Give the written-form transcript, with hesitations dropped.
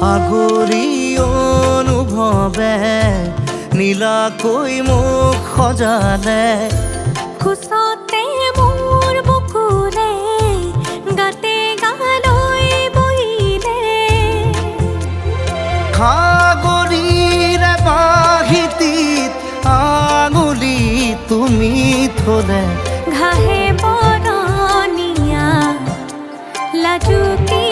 আগৰি অনুভৱে নীলাকৈ মোক সজালে খোজতে মোৰ বুকুৰে গাতে গালৈ বহিলে সাগৰীৰে বাহিতিত আঙুলি তুমি থলে ঘাহে বৰণীয়া লাজুকী